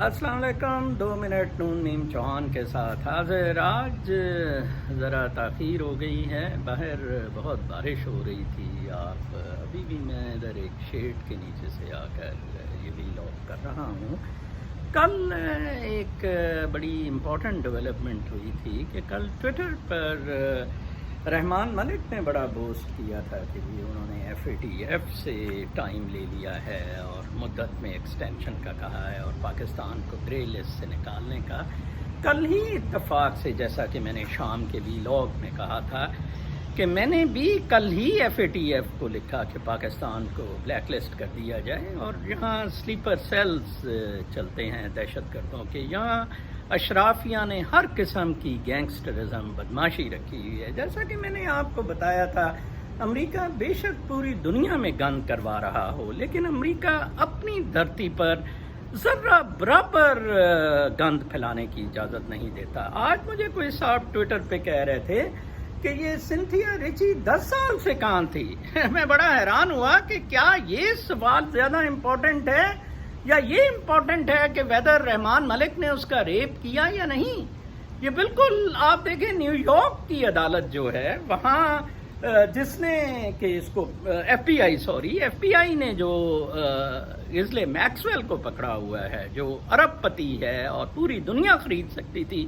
السلام علیکم. 2 منٹ نون نیم چوہان کے ساتھ حاضر. آج ذرا تاخیر ہو گئی ہے, باہر بہت بارش ہو رہی تھی. آپ ابھی بھی میں ادھر ایک شیڈ کے نیچے سے آ کر یہ ویلاگ کر رہا ہوں. کل ایک بڑی امپورٹنٹ ڈیولپمنٹ ہوئی تھی کہ کل ٹویٹر پر رحمان ملک نے بڑا بوسٹ کیا تھا کہ انہوں نے FATF سے ٹائم لے لیا ہے اور مدت میں ایکسٹینشن کا کہا ہے اور پاکستان کو گرے لسٹ سے نکالنے کا. کل ہی اتفاق سے, جیسا کہ میں نے شام کے ویلاگ میں کہا تھا, کہ میں نے بھی کل ہی FATF کو لکھا کہ پاکستان کو بلیک لسٹ کر دیا جائے. اور یہاں سلیپر سیلز چلتے ہیں دہشت گردوں کے, یہاں اشرافیہ نے ہر قسم کی گینگسٹرزم بدماشی رکھی ہوئی ہے. جیسا کہ میں نے آپ کو بتایا تھا, امریکہ بے شک پوری دنیا میں گند کروا رہا ہو, لیکن امریکہ اپنی دھرتی پر ذرہ برابر گند پھیلانے کی اجازت نہیں دیتا. آج مجھے کوئی صاحب ٹویٹر پہ کہہ رہے تھے کہ یہ سنتھیا ریچی 10 سال سے کہاں تھی. میں بڑا حیران ہوا کہ کیا یہ سوال زیادہ امپورٹنٹ ہے یا یہ امپورٹنٹ ہے کہ ویدر رحمان ملک نے اس کا ریپ کیا یا نہیں. یہ بالکل آپ دیکھیں, نیو یارک کی عدالت جو ہے وہاں جس نے کہ اس کو ایف بی آئی نے جو غزل میکسویل کو پکڑا ہوا ہے, جو ارب پتی ہے اور پوری دنیا خرید سکتی تھی,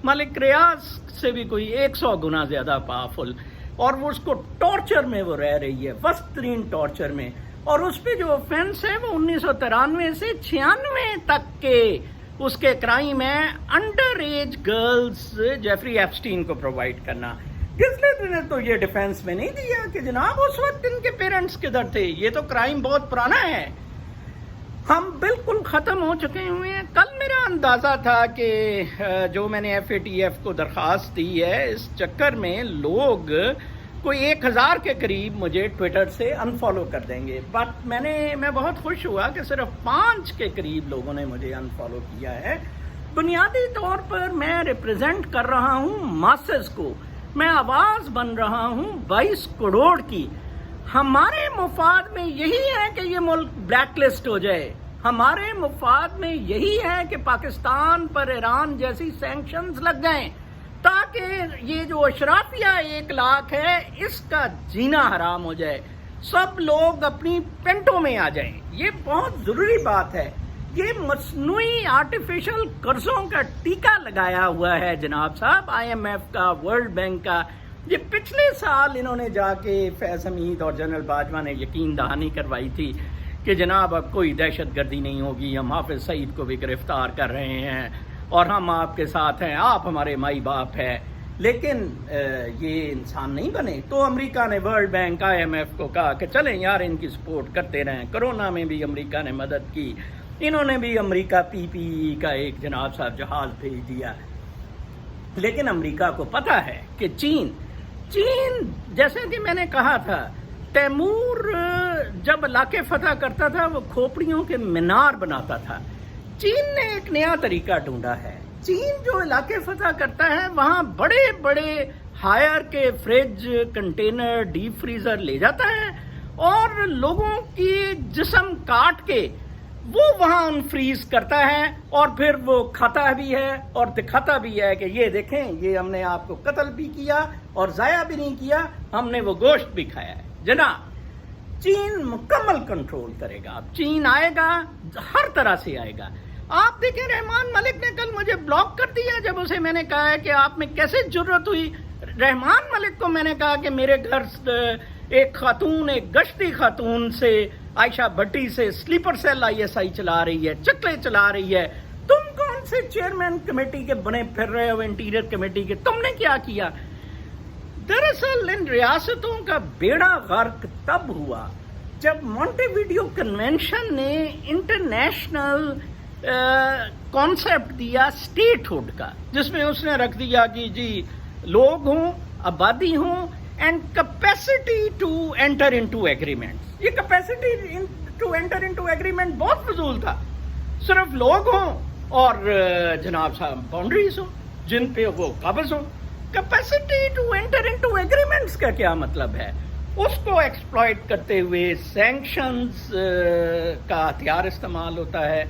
ملک ریاض سے بھی کوئی 100 گنا زیادہ پاورفل, اور وہ اس کو ٹارچر میں وہ رہ رہی ہے, ورسٹ ترین ٹارچر میں. اور اس پہ جو آفینس ہے وہ 1993 سے 96 تک کے اس کے کرائم ہے under age girls Jeffrey Epstein کو پرووائڈ کرنا. غزل نے تو یہ ڈیفینس میں نہیں دیا کہ جناب اس وقت ان کے پیرنٹس کدھر تھے, یہ تو کرائم بہت پرانا ہے. ہم بالکل ختم ہو چکے ہوئے ہیں. کل میرا اندازہ تھا کہ جو میں نے FATF کو درخواست دی ہے, اس چکر میں لوگ کوئی 1000 کے قریب مجھے ٹویٹر سے انفالو کر دیں گے, بٹ میں بہت خوش ہوا کہ صرف 5 کے قریب لوگوں نے مجھے انفالو کیا ہے. بنیادی طور پر میں ریپرزینٹ کر رہا ہوں ماسز کو, میں آواز بن رہا ہوں 22 کروڑ کی. ہمارے مفاد میں یہی ہے کہ یہ ملک بلیک لسٹ ہو جائے, ہمارے مفاد میں یہی ہے کہ پاکستان پر ایران جیسی سینکشنز لگ جائیں تاکہ یہ جو اشرافیہ 1 لاکھ ہے اس کا جینا حرام ہو جائے, سب لوگ اپنی پینٹوں میں آ جائیں. یہ بہت ضروری بات ہے. یہ مصنوعی آرٹیفیشل قرضوں کا ٹیکہ لگایا ہوا ہے جناب صاحب, IMF کا, ورلڈ بینک کا. یہ پچھلے سال انہوں نے جا کے فیض حمید اور جنرل باجوہ نے یقین دہانی کروائی تھی کہ جناب اب کوئی دہشت گردی نہیں ہوگی, ہم حافظ سعید کو بھی گرفتار کر رہے ہیں اور ہم آپ کے ساتھ ہیں, آپ ہمارے مائی باپ ہیں. لیکن یہ انسان نہیں بنے. تو امریکہ نے ورلڈ بینک, IMF کو کہا کہ چلیں یار ان کی سپورٹ کرتے رہیں. کرونا میں بھی امریکہ نے مدد کی, انہوں نے بھی امریکہ PPE کا ایک جناب صاحب جہاز بھیج دیا. لیکن امریکہ کو پتا ہے کہ چین جیسے کہ میں نے کہا تھا, تیمور جب علاقے فتح کرتا تھا وہ کھوپڑیوں کے مینار بناتا تھا. چین نے ایک نیا طریقہ ڈھونڈا ہے. چین جو علاقے فتح کرتا ہے وہاں بڑے بڑے ہائر کے فریج, کنٹینر, ڈیپ فریزر لے جاتا ہے اور لوگوں کی جسم کاٹ کے وہ وہاں انفریز کرتا ہے اور پھر وہ کھاتا بھی ہے اور دکھاتا بھی ہے کہ یہ دیکھیں, یہ ہم نے آپ کو قتل بھی کیا اور ضائع بھی نہیں کیا, ہم نے وہ گوشت بھی کھایا ہے. جناب چین مکمل کنٹرول کرے گا. اب چین آئے گا, ہر طرح سے آئے گا. آپ دیکھیں رحمان ملک نے کل مجھے بلاک کر دیا جب اسے میں نے کہا ہے کہ آپ میں کیسے جرت ہوئی. رحمان ملک کو میں نے کہا کہ میرے گھر ایک خاتون, ایک گشتی خاتون سے, عائشہ بھٹی سے سلیپر سیل ISI چلا رہی ہے, چکلے چلا رہی ہے. تم کون سے چیئرمین کمیٹی کے بنے پھر رہے ہو, انٹیریئر کمیٹی کے, تم نے کیا کیا؟ دراصل ان ریاستوں کا بیڑا غرق تب ہوا جب مونٹے ویڈیو کنونشن نے انٹرنیشنل کانسیپٹ دیا اسٹیٹ ہوڈ کا, جس میں اس نے رکھ دیا کہ جی لوگ ہوں, آبادی ہوں, and capacity to enter into agreement. یہ capacity to enter into agreement بہت فضول تھا. صرف لوگ ہوں اور جناب صاحب باؤنڈریز ہوں جن پہ وہ قابض ہوں. Capacity to enter into agreements کا کیا مطلب ہے؟ اس کو ایکسپلائٹ کرتے ہوئے سینکشنز کا ہتھیار استعمال ہوتا ہے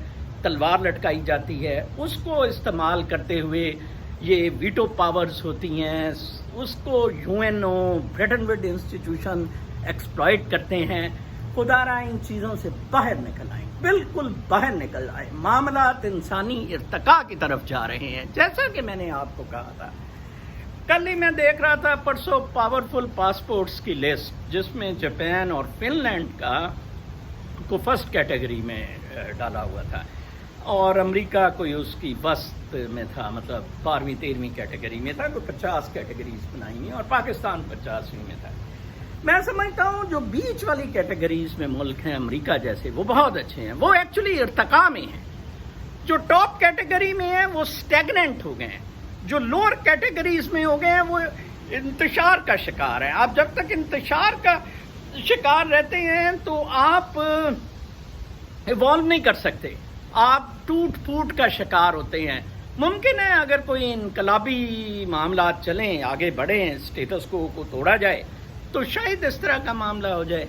تلوار لٹکائی جاتی ہے، اس کو استعمال کرتے ہوئے یہ ویٹو پاورز ہوتی ہیں، اس کو UNO Britain would institution exploit کرتے ہیں. خدا را ان چیزوں سے باہر نکل آئیں، بالکل باہر نکل آئیں. معاملات انسانی ارتقاء کی طرف جا رہے ہیں، جیسا کہ میں نے آپ کو کہا تھا. کل ہی میں دیکھ رہا تھا پرسوں پاورفل پاسپورٹس کی لسٹ، جس میں جاپان اور فن لینڈ کو فرسٹ کیٹیگری میں ڈالا ہوا تھا، اور امریکہ کوئی اس کی وسط میں تھا، مطلب 12ویں 13ویں کیٹیگری میں تھا. کوئی 50 کیٹیگریز بنائی ہیں اور پاکستان 50ویں میں تھا. میں سمجھتا ہوں جو بیچ والی کیٹیگریز میں ملک ہیں امریکہ جیسے، وہ بہت اچھے ہیں، وہ ایکچولی ارتقاء میں ہیں. جو ٹاپ کیٹیگری میں ہیں وہ اسٹیگننٹ ہو گئے ہیں، جو لوور کیٹیگریز میں ہو گئے ہیں وہ انتشار کا شکار ہیں. آپ جب تک انتشار کا شکار رہتے ہیں تو آپ ایوالو نہیں کر سکتے، آپ ٹوٹ پھوٹ کا شکار ہوتے ہیں. ممکن ہے اگر کوئی انقلابی معاملات چلیں، آگے بڑھیں، اسٹیٹس کو توڑا جائے تو شاید اس طرح کا معاملہ ہو جائے.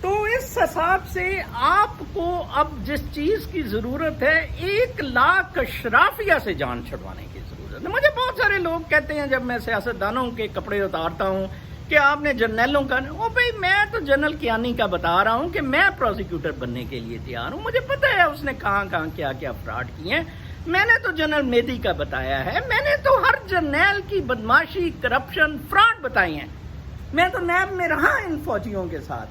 تو اس حساب سے آپ کو اب جس چیز کی ضرورت ہے 1 لاکھ اشرافیہ سے جان چھڑوانے کی ضرورت ہے. مجھے بہت سارے لوگ کہتے ہیں جب میں سیاستدانوں کے کپڑے اتارتا ہوں کہ آپ نے جرنیلوں کا، او بھائی میں تو جنرل کیانی کا بتا رہا ہوں کہ میں پروسیکیوٹر بننے کے لیے تیار ہوں. مجھے پتہ ہے اس نے کہاں کہاں کیا کیا فراڈ کیے ہیں. میں نے تو جنرل میدی کا بتایا ہے، میں نے تو ہر جرنیل کی بدماشی، کرپشن، فراڈ بتائی ہیں. میں تو نیب میں رہا ان فوجیوں کے ساتھ.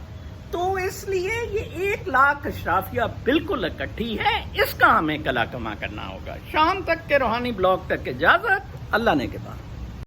تو اس لیے یہ 1 لاکھ اشرافیہ بالکل اکٹھی ہے، اس کا ہمیں کلا کما کرنا ہوگا. شام تک کے روحانی بلاگ تک اجازت، اللہ نے کے بعد.